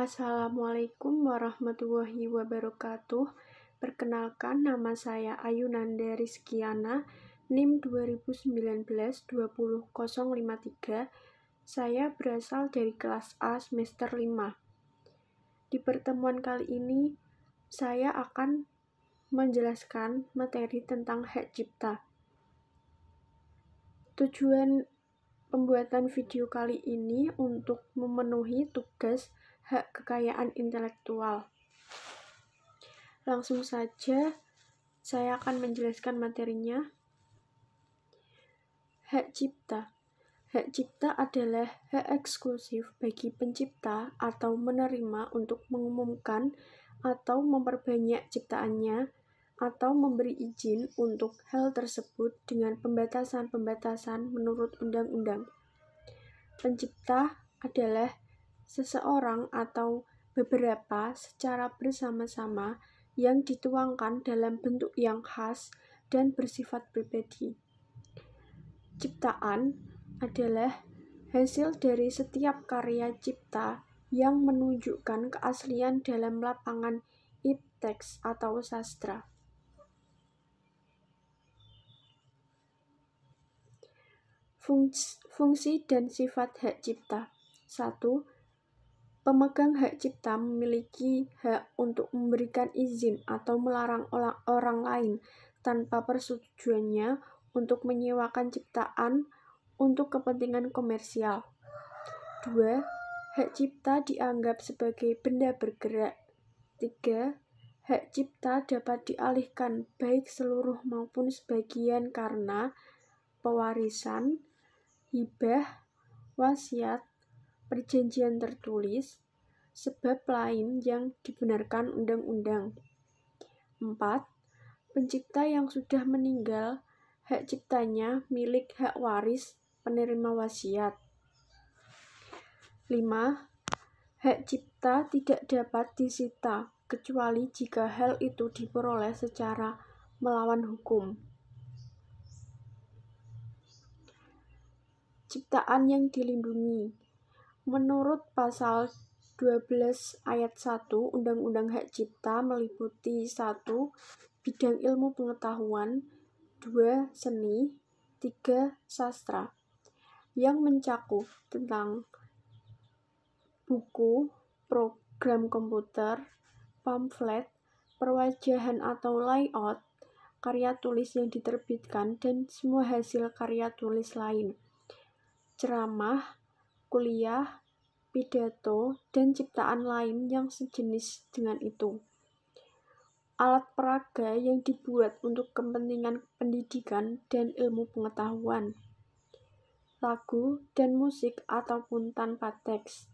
Assalamualaikum warahmatullahi wabarakatuh. Perkenalkan, nama saya Ayunanda Rizkiana, NIM 2019-20053. Saya berasal dari kelas A semester 5. Di pertemuan kali ini, saya akan menjelaskan materi tentang hak cipta. Tujuan pembuatan video kali ini untuk memenuhi tugas hak kekayaan intelektual. Langsung saja, saya akan menjelaskan materinya. Hak cipta. Hak cipta adalah hak eksklusif bagi pencipta atau menerima untuk mengumumkan atau memperbanyak ciptaannya, atau memberi izin untuk hal tersebut dengan pembatasan-pembatasan menurut undang-undang. Pencipta adalah seseorang atau beberapa secara bersama-sama yang dituangkan dalam bentuk yang khas dan bersifat pribadi. Ciptaan adalah hasil dari setiap karya cipta yang menunjukkan keaslian dalam lapangan ipteks atau sastra. Fungsi dan sifat hak cipta. 1. Pemegang hak cipta memiliki hak untuk memberikan izin atau melarang orang lain tanpa persetujuannya untuk menyewakan ciptaan untuk kepentingan komersial. 2. Hak cipta dianggap sebagai benda bergerak. 3. Hak cipta dapat dialihkan baik seluruh maupun sebagian karena pewarisan, hibah, wasiat, perjanjian tertulis, sebab lain yang dibenarkan undang-undang. 4. Pencipta yang sudah meninggal, hak ciptanya milik hak waris penerima wasiat. 5. Hak cipta tidak dapat disita kecuali jika hal itu diperoleh secara melawan hukum. Ciptaan yang dilindungi. Menurut pasal 12 ayat 1 Undang-Undang Hak Cipta meliputi 1. Bidang ilmu pengetahuan, 2. Seni, 3. Sastra, yang mencakup tentang buku, program komputer, pamflet, perwajahan atau layout, karya tulis yang diterbitkan, dan semua hasil karya tulis lain, ceramah, kuliah, pidato, dan ciptaan lain yang sejenis dengan itu. Alat peraga yang dibuat untuk kepentingan pendidikan dan ilmu pengetahuan. Lagu dan musik ataupun tanpa teks.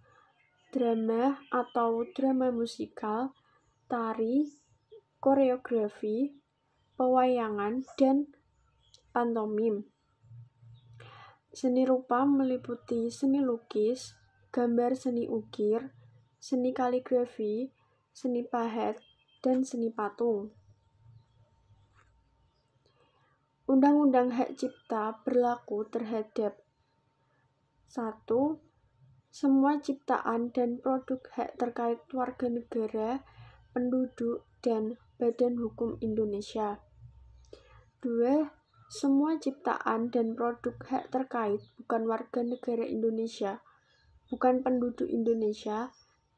Drama atau drama musikal, tari, koreografi, pewayangan, dan pantomim. Seni rupa meliputi seni lukis, gambar seni ukir, seni kaligrafi, seni pahat, dan seni patung. Undang-Undang Hak Cipta berlaku terhadap 1. Semua ciptaan dan produk hak terkait warga negara, penduduk, dan badan hukum Indonesia. 2. Semua ciptaan dan produk hak terkait bukan warga negara Indonesia, bukan penduduk Indonesia,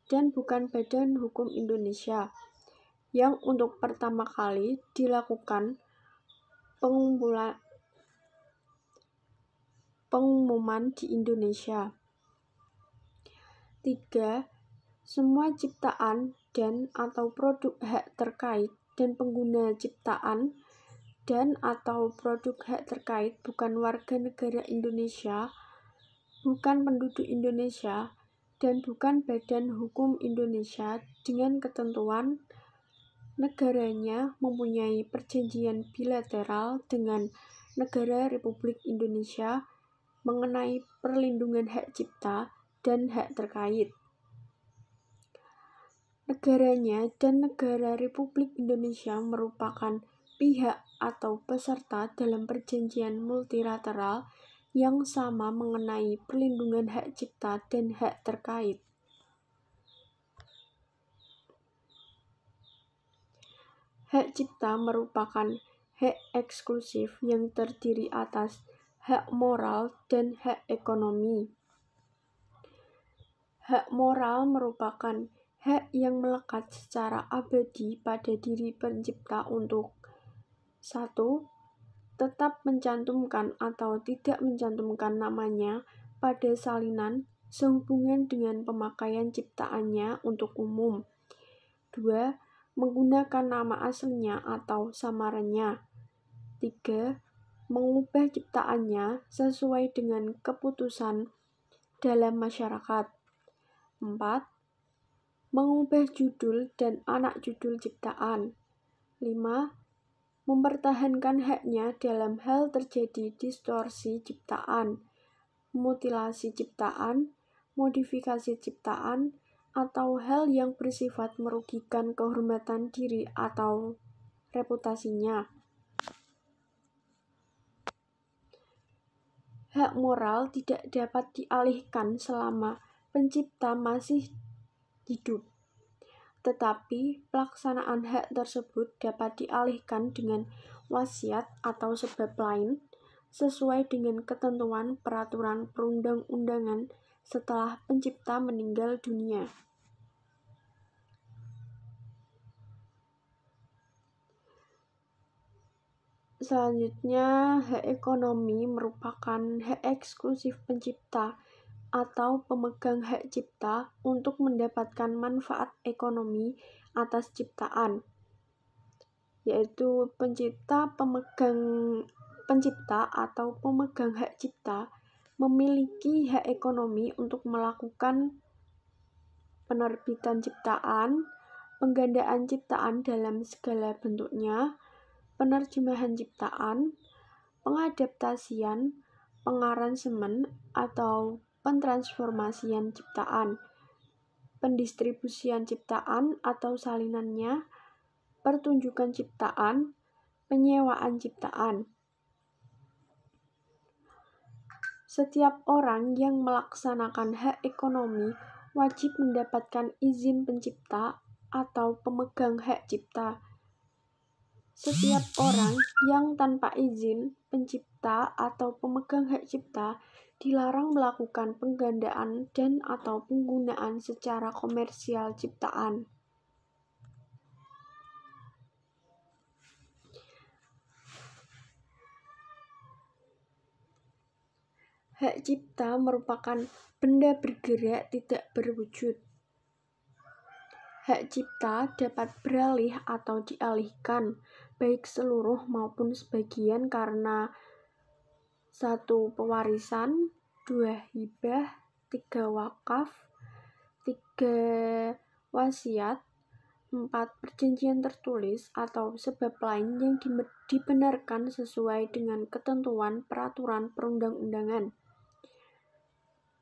dan bukan badan hukum Indonesia, yang untuk pertama kali dilakukan pengumuman di Indonesia. 3. Semua ciptaan dan atau produk hak terkait dan pengguna ciptaan dan atau produk hak terkait bukan warga negara Indonesia, bukan penduduk Indonesia, dan bukan badan hukum Indonesia dengan ketentuan negaranya mempunyai perjanjian bilateral dengan negara Republik Indonesia mengenai perlindungan hak cipta dan hak terkait. Negaranya dan negara Republik Indonesia merupakan pihak atau peserta dalam perjanjian multilateral yang sama mengenai perlindungan hak cipta dan hak terkait. Hak cipta merupakan hak eksklusif yang terdiri atas hak moral dan hak ekonomi. Hak moral merupakan hak yang melekat secara abadi pada diri pencipta untuk 1. Tetap mencantumkan atau tidak mencantumkan namanya pada salinan sehubungan dengan pemakaian ciptaannya untuk umum. 2. Menggunakan nama aslinya atau samarannya. 3. Mengubah ciptaannya sesuai dengan keputusan dalam masyarakat. 4. Mengubah judul dan anak judul ciptaan. 5. Mempertahankan haknya dalam hal terjadi distorsi ciptaan, mutilasi ciptaan, modifikasi ciptaan, atau hal yang bersifat merugikan kehormatan diri atau reputasinya. Hak moral tidak dapat dialihkan selama pencipta masih hidup. Tetapi pelaksanaan hak tersebut dapat dialihkan dengan wasiat atau sebab lain sesuai dengan ketentuan peraturan perundang-undangan setelah pencipta meninggal dunia. Selanjutnya, hak ekonomi merupakan hak eksklusif pencipta atau pemegang hak cipta untuk mendapatkan manfaat ekonomi atas ciptaan, yaitu pencipta atau pemegang hak cipta memiliki hak ekonomi untuk melakukan penerbitan ciptaan, penggandaan ciptaan dalam segala bentuknya, penerjemahan ciptaan, pengadaptasian, pengaransemen atau pentransformasian ciptaan, pendistribusian ciptaan atau salinannya, pertunjukan ciptaan, penyewaan ciptaan. Setiap orang yang melaksanakan hak ekonomi wajib mendapatkan izin pencipta atau pemegang hak cipta. Setiap orang yang tanpa izin pencipta atau pemegang hak cipta dilarang melakukan penggandaan dan atau penggunaan secara komersial ciptaan. Hak cipta merupakan benda bergerak tidak berwujud. Hak cipta dapat beralih atau dialihkan, baik seluruh maupun sebagian karena 1. Pewarisan, 2. Hibah, 3. Wakaf, 3. Wasiat, 4. Perjanjian tertulis atau sebab lain yang dibenarkan sesuai dengan ketentuan peraturan perundang-undangan.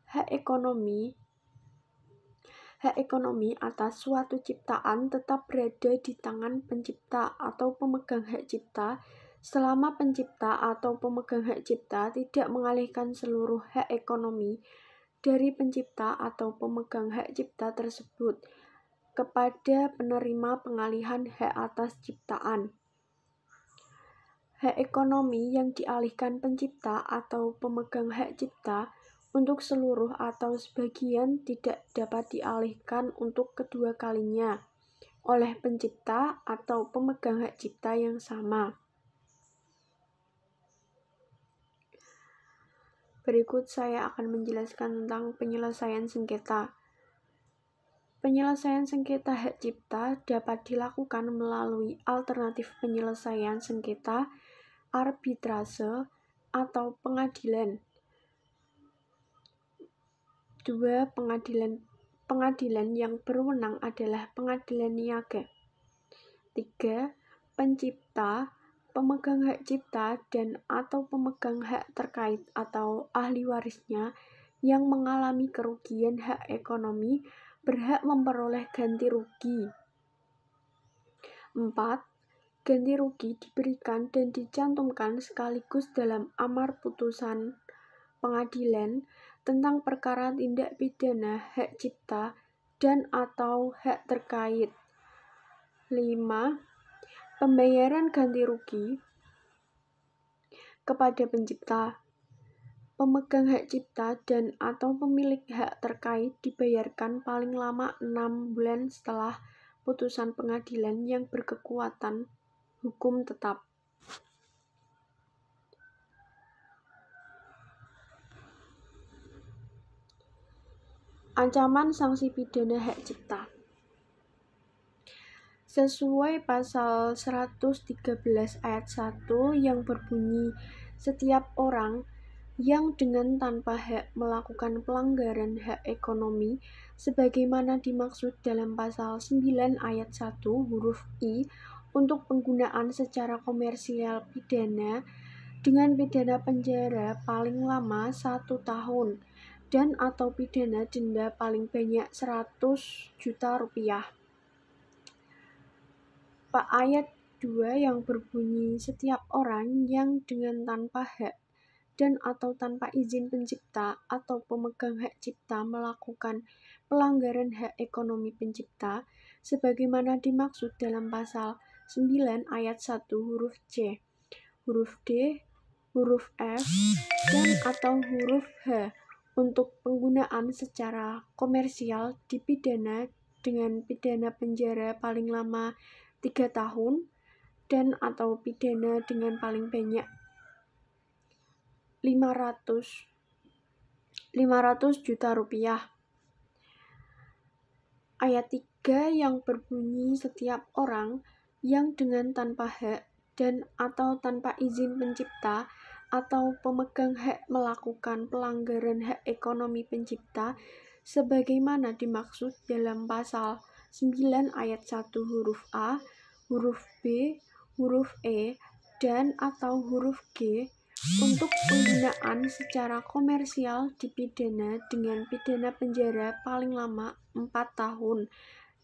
Hak ekonomi atas suatu ciptaan tetap berada di tangan pencipta atau pemegang hak cipta selama pencipta atau pemegang hak cipta tidak mengalihkan seluruh hak ekonomi dari pencipta atau pemegang hak cipta tersebut kepada penerima pengalihan hak atas ciptaan. Hak ekonomi yang dialihkan pencipta atau pemegang hak cipta untuk seluruh atau sebagian tidak dapat dialihkan untuk kedua kalinya oleh pencipta atau pemegang hak cipta yang sama. Berikut saya akan menjelaskan tentang penyelesaian sengketa. Penyelesaian sengketa hak cipta dapat dilakukan melalui alternatif penyelesaian sengketa, arbitrase, atau pengadilan. 2. Pengadilan yang berwenang adalah pengadilan niaga. 3. Pencipta, pemegang hak cipta dan atau pemegang hak terkait atau ahli warisnya yang mengalami kerugian hak ekonomi berhak memperoleh ganti rugi. 4. Ganti rugi diberikan dan dicantumkan sekaligus dalam amar putusan pengadilan tentang perkara tindak pidana hak cipta dan atau hak terkait. 5. Pembayaran ganti rugi kepada pencipta, pemegang hak cipta dan atau pemilik hak terkait dibayarkan paling lama 6 bulan setelah putusan pengadilan yang berkekuatan hukum tetap. Ancaman sanksi pidana hak cipta. Sesuai pasal 113 ayat 1 yang berbunyi, setiap orang yang dengan tanpa hak melakukan pelanggaran hak ekonomi sebagaimana dimaksud dalam pasal 9 ayat 1 huruf I untuk penggunaan secara komersial pidana dengan pidana penjara paling lama 1 tahun dan atau pidana denda paling banyak 100 juta rupiah. Ayat 2 yang berbunyi setiap orang yang dengan tanpa hak dan atau tanpa izin pencipta atau pemegang hak cipta melakukan pelanggaran hak ekonomi pencipta sebagaimana dimaksud dalam pasal 9 ayat 1 huruf C, huruf D, huruf F, dan atau huruf H untuk penggunaan secara komersial dipidana dengan pidana penjara paling lama 3 tahun dan atau pidana dengan paling banyak 500 juta rupiah. Ayat 3 yang berbunyi setiap orang yang dengan tanpa hak dan atau tanpa izin pencipta atau pemegang hak melakukan pelanggaran hak ekonomi pencipta sebagaimana dimaksud dalam pasal 9 ayat 1 huruf A, huruf B, huruf E, dan atau huruf G untuk penggunaan secara komersial dipidana dengan pidana penjara paling lama 4 tahun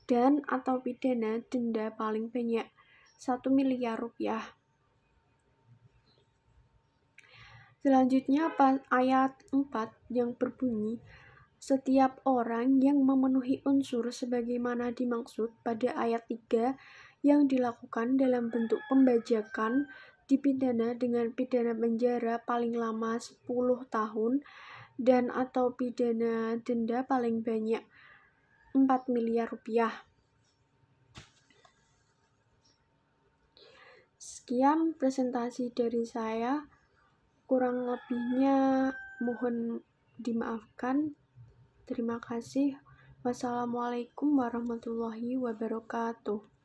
dan atau pidana denda paling banyak 1 miliar rupiah. Selanjutnya ayat 4 yang berbunyi setiap orang yang memenuhi unsur sebagaimana dimaksud pada ayat 3 yang dilakukan dalam bentuk pembajakan dipidana dengan pidana penjara paling lama 10 tahun dan atau pidana denda paling banyak 4 miliar rupiah. Sekian presentasi dari saya. Kurang lebihnya mohon dimaafkan. Terima kasih. Wassalamualaikum warahmatullahi wabarakatuh.